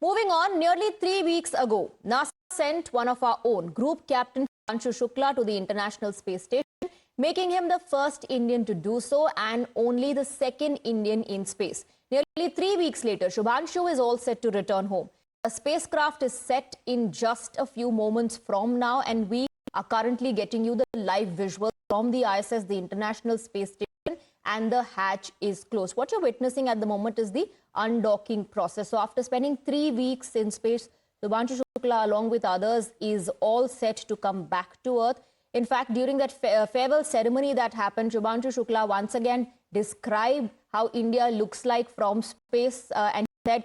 Moving on, nearly 3 weeks ago, NASA sent one of our own, Group Captain Shubhanshu Shukla, to the International Space Station, making him the first Indian to do so and only the second Indian in space. Nearly 3 weeks later, Shubhanshu is all set to return home. A spacecraft is set in just a few moments from now, and we are currently getting you the live visuals from the ISS, the International Space Station, and the hatch is closed. What you're witnessing at the moment is the undocking process. So after spending 3 weeks in space, Shubhanshu Shukla, along with others, is all set to come back to Earth. In fact, during that farewell ceremony that happened, Shubhanshu Shukla once again described how India looks like from space, and said,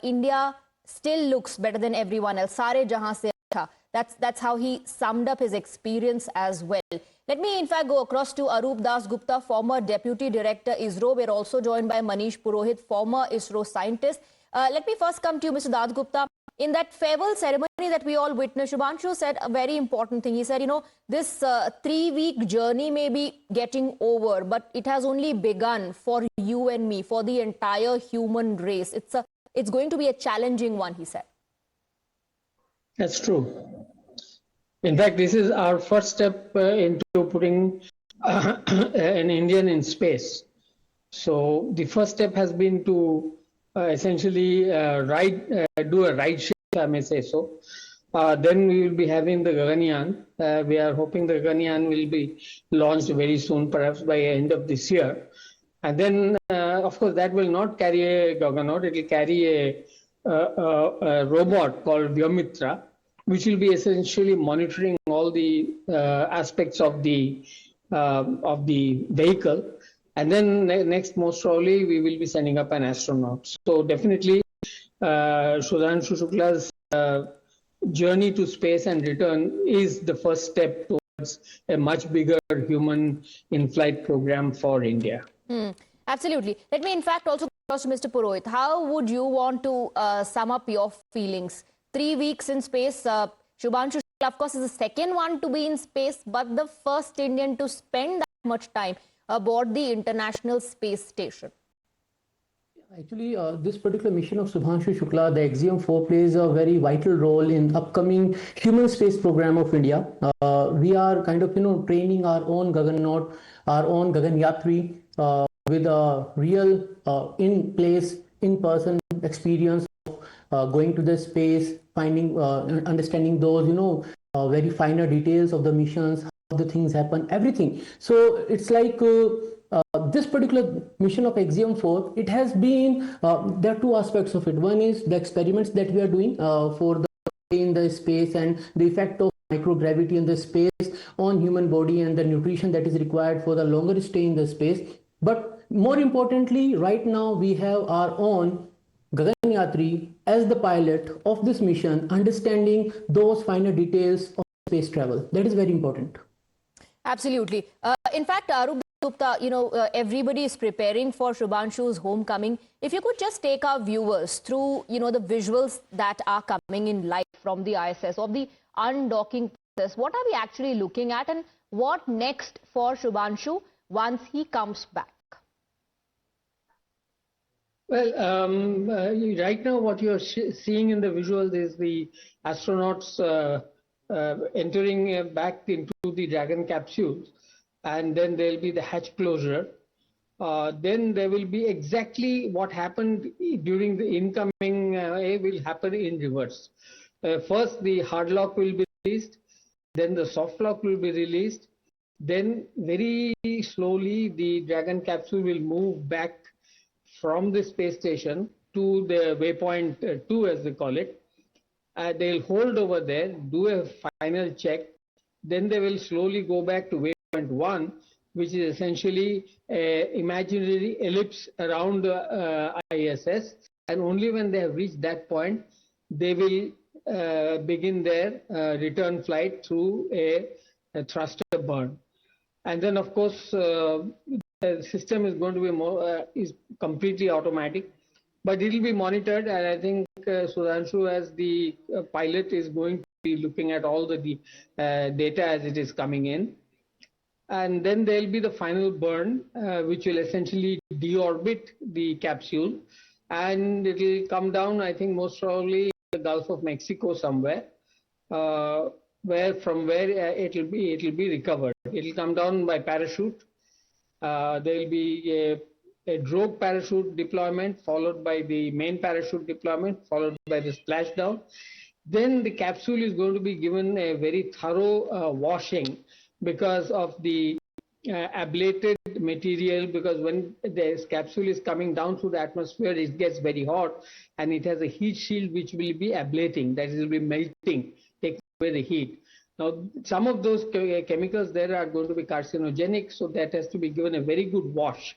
India still looks better than everyone else. Sare jahan se acha. That's how he summed up his experience as well. Let me, in fact, go across to Arup Das Gupta, former Deputy Director, ISRO. We're also joined by Manish Purohit, former ISRO scientist. Let me first come to you, Mr. Das Gupta. In that farewell ceremony that we all witnessed, Shubhanshu said a very important thing. He said, you know, this 3-week journey may be getting over, but it has only begun for you and me, for the entire human race. It's going to be a challenging one, he said. That's true. In fact, this is our first step into putting an Indian in space. So the first step has been to essentially do a ride share, if I may say so. Then we will be having the Gaganyaan. We are hoping the Gaganyaan will be launched very soon, perhaps by the end of this year. And then, of course, that will not carry a Gaganaut. It will carry a robot called Vyomitra, which will be essentially monitoring all the aspects of the vehicle. And then next, most probably, we will be sending up an astronaut. So definitely, Shubhanshu Shukla's journey to space and return is the first step towards a much bigger human in-flight program for India. Absolutely. Let me, in fact, also go to Mr. Purohit. How would you want to sum up your feelings? 3 weeks in space. Shubhanshu Shukla, of course, is the second one to be in space, but the first Indian to spend that much time aboard the International Space Station. Actually, this particular mission of Shubhanshu Shukla, the Axiom-4, plays a very vital role in upcoming human space program of India. We are kind of, training our own Gaganaut, our own Gaganyatri, with a real in-place, in-person experience of going to the space, finding, understanding those, very finer details of the missions, how the things happen, everything. So it's like this particular mission of Axiom-4, it has been, there are two aspects of it. One is the experiments that we are doing for the in the space and the effect of microgravity in the space on human body and the nutrition that is required for the longer stay in the space. But more importantly, right now we have our own Gaganyatri as the pilot of this mission, understanding those finer details of space travel. That is very important. Absolutely. In fact, Arup Gupta, everybody is preparing for Shubhanshu's homecoming. If you could just take our viewers through, the visuals that are coming in live from the ISS of the undocking process. What are we actually looking at, and what next for Shubhanshu once he comes back? Well, right now what you're seeing in the visuals is the astronauts entering back into the Dragon capsule, and then there'll be the hatch closure. Then there will be exactly what happened during the incoming will happen in reverse. First, the hard lock will be released, then the soft lock will be released, then very slowly the Dragon capsule will move back from the space station to the waypoint 2, as they call it. They'll hold over there, do a final check, then they will slowly go back to waypoint 1, which is essentially an imaginary ellipse around the ISS, and only when they have reached that point, they will begin their return flight through a thruster burn. And then, of course, the system is going to be is completely automatic, but it will be monitored, and I think Shubhanshu, as the pilot, is going to be looking at all the data as it is coming in. And then there will be the final burn, which will essentially deorbit the capsule. and it will come down, I think, most probably the Gulf of Mexico somewhere, where it will be recovered. It will come down by parachute. There will be a drogue parachute deployment, followed by the main parachute deployment, followed by the splashdown. Then the capsule is going to be given a very thorough washing because of the ablated material, because when the capsule is coming down through the atmosphere, it gets very hot and it has a heat shield which will be ablating, that is, will be melting, taking away the heat. Now, some of those chemicals there are going to be carcinogenic, so that has to be given a very good wash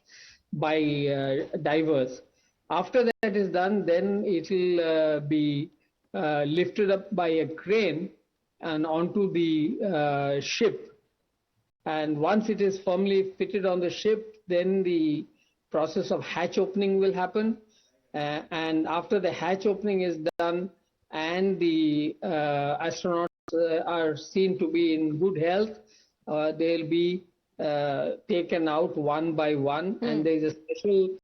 by divers. After that is done, then it will be lifted up by a crane and onto the ship. And once it is firmly fitted on the ship, then the process of hatch opening will happen. And after the hatch opening is done and the astronauts are seen to be in good health, they'll be taken out one by one. And there is a special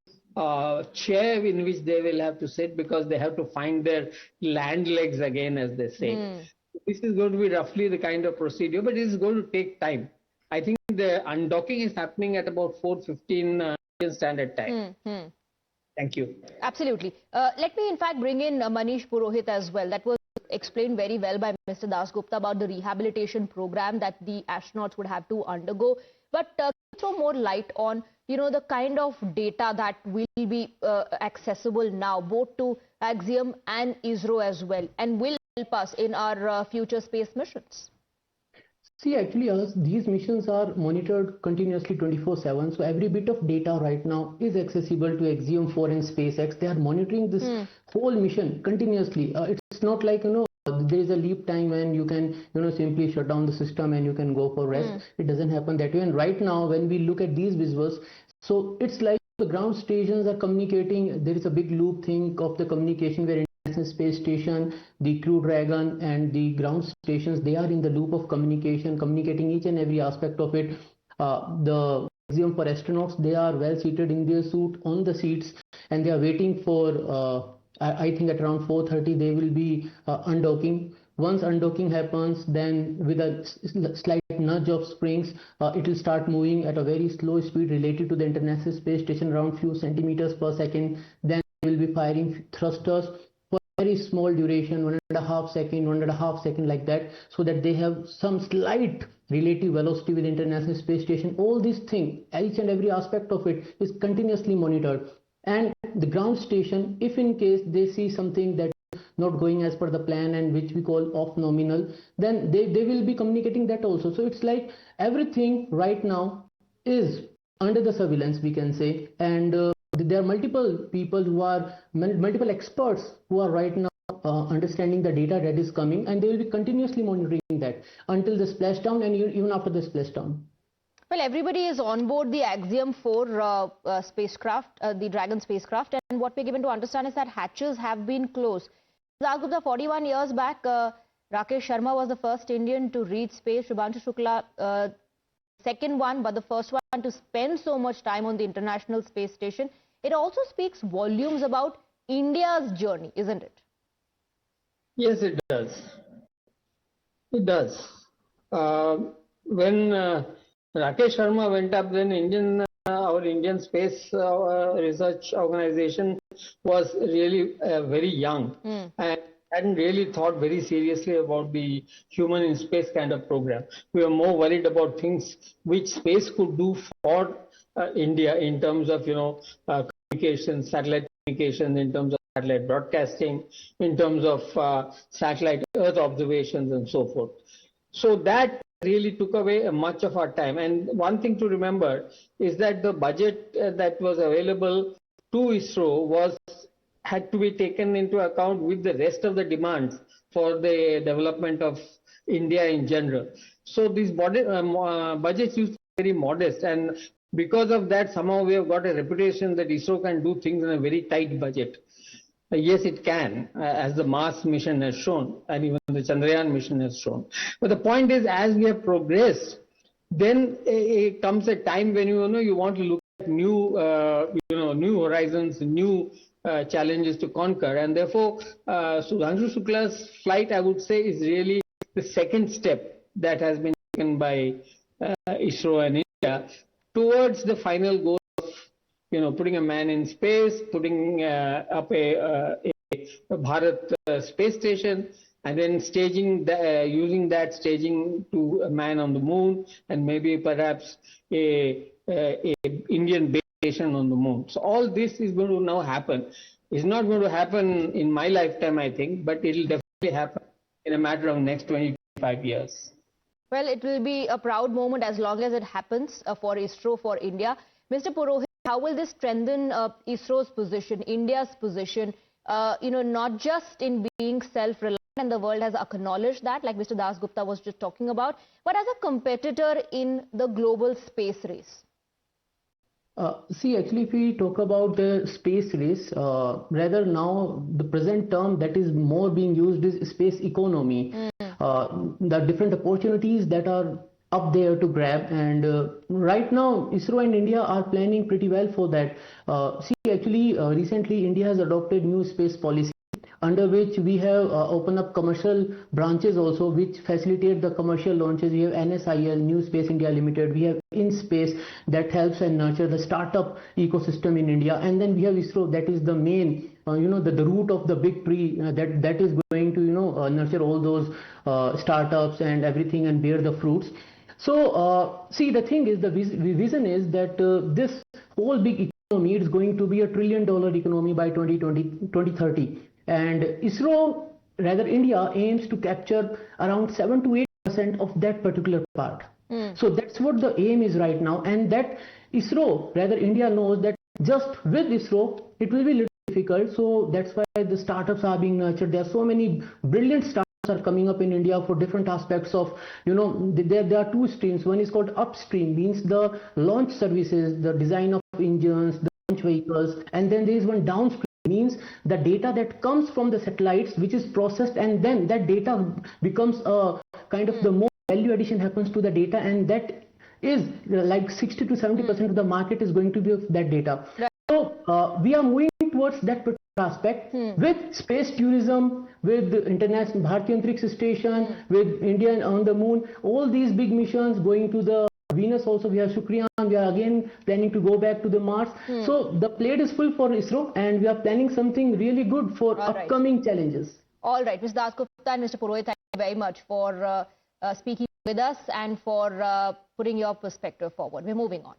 chair in which they will have to sit because they have to find their land legs again, as they say. This is going to be roughly the kind of procedure, but it is going to take time. I think the undocking is happening at about 4:15 Indian Standard Time. Thank you. Absolutely. Let me in fact bring in Manish Purohit as well. That was explained very well by Mr. Dasgupta about the rehabilitation program that the astronauts would have to undergo. But throw more light on, the kind of data that will be accessible now, both to Axiom and ISRO as well, and will help us in our future space missions. See, actually, these missions are monitored continuously 24/7. So every bit of data right now is accessible to Axiom-4 and SpaceX. They are monitoring this whole mission continuously. It's not like, there is a leap time when you can, simply shut down the system and you can go for rest. It doesn't happen that way. And right now, when we look at these visuals, so it's like the ground stations are communicating. There is a big loop thing of the communication where International Space Station, the Crew Dragon and the ground stations, they are in the loop of communication, communicating each and every aspect of it. The Axiom for astronauts, they are well seated in their suit on the seats and they are waiting for, I think at around 4:30 they will be undocking. Once undocking happens, then with a slight nudge of springs, it will start moving at a very slow speed related to the International Space Station, around few centimeters per second. Then they will be firing thrusters for very small duration, 1.5 second, 1.5 second, like that, so that they have some slight relative velocity with the International Space Station. All these things, each and every aspect of it is continuously monitored. And the ground station, if in case they see something that is not going as per the plan and which we call off nominal, then they will be communicating that also. So it's like everything right now is under the surveillance, we can say. And there are multiple people who are, multiple experts who are right now understanding the data that is coming, and they will be continuously monitoring that until the splashdown and even after the splashdown. Well, everybody is on board the Axiom-4 spacecraft, the Dragon spacecraft, and what we're given to understand is that hatches have been closed. Dasgupta, 41 years back, Rakesh Sharma was the first Indian to reach space. Shubhanshu Shukla, second one, but the first one to spend so much time on the International Space Station. It also speaks volumes about India's journey, isn't it? Yes, it does. It does. When Rakesh Sharma went up, then our Indian Space Research Organization was really very young and hadn't really thought very seriously about the human in space kind of program. We were more worried about things which space could do for India in terms of, communication, satellite communication, in terms of satellite broadcasting, in terms of satellite Earth observations and so forth. So that really took away much of our time. And one thing to remember is that the budget that was available to ISRO had to be taken into account with the rest of the demands for the development of India in general. So these budgets used to be very modest, and because of that, somehow we have got a reputation that ISRO can do things in a very tight budget. Yes, it can, as the Mars mission has shown, and even the Chandrayaan mission has shown. But the point is, as we have progressed, then it comes a time when you want to look at new, new horizons, new challenges to conquer. And therefore, Shubhanshu Shukla's flight, I would say, is really the second step that has been taken by ISRO and India towards the final goal of, putting a man in space, putting up a Bharat space station, and then using that staging to a man on the moon, and maybe perhaps a Indian base station on the moon. So all this is going to now happen. It's not going to happen in my lifetime, I think, but it will definitely happen in a matter of next 25 years. Well, it will be a proud moment as long as it happens for ISRO, for India. Mr. Purohit, how will this strengthen ISRO's position, India's position, not just in being self-reliant, and the world has acknowledged that, like Mr. Das Gupta was just talking about, but as a competitor in the global space race? See, actually, if we talk about the space race, rather now the present term that is more being used is space economy. The different opportunities that are up there to grab, and right now ISRO and India are planning pretty well for that. See, actually, recently India has adopted new space policy, under which we have opened up commercial branches also, which facilitate the commercial launches. We have NSIL, New Space India Limited. We have InSpace that helps and nurture the startup ecosystem in India. And then we have ISRO, that is the main, the root of the big tree that is going to, nurture all those startups and everything and bear the fruits. So, see, the thing is, the vision is that this whole big economy is going to be $1 trillion economy by 2030. And ISRO, rather India, aims to capture around 7 to 8% of that particular part. So that's what the aim is right now. And that ISRO, rather India, knows that just with ISRO, it will be a little difficult. So that's why the startups are being nurtured. There are so many brilliant startups are coming up in India for different aspects of, there are two streams. One is called upstream, means the launch services, the design of engines, the launch vehicles. And then there is one downstream, means the data that comes from the satellites, which is processed, and then that data becomes a kind of the more value addition happens to the data, and that is like 60 to 70% of the market is going to be of that data. Right. So we are moving towards that particular aspect with space tourism, with the international Bharatiya Antariksh Station, with India on the moon, all these big missions going to the Venus also. We have Shukriyan, we are again planning to go back to the Mars. So the plate is full for ISRO, and we are planning something really good for upcoming challenges. All right, Mr. Das Gupta and Mr. Purohit, thank you very much for speaking with us and for putting your perspective forward. We're moving on.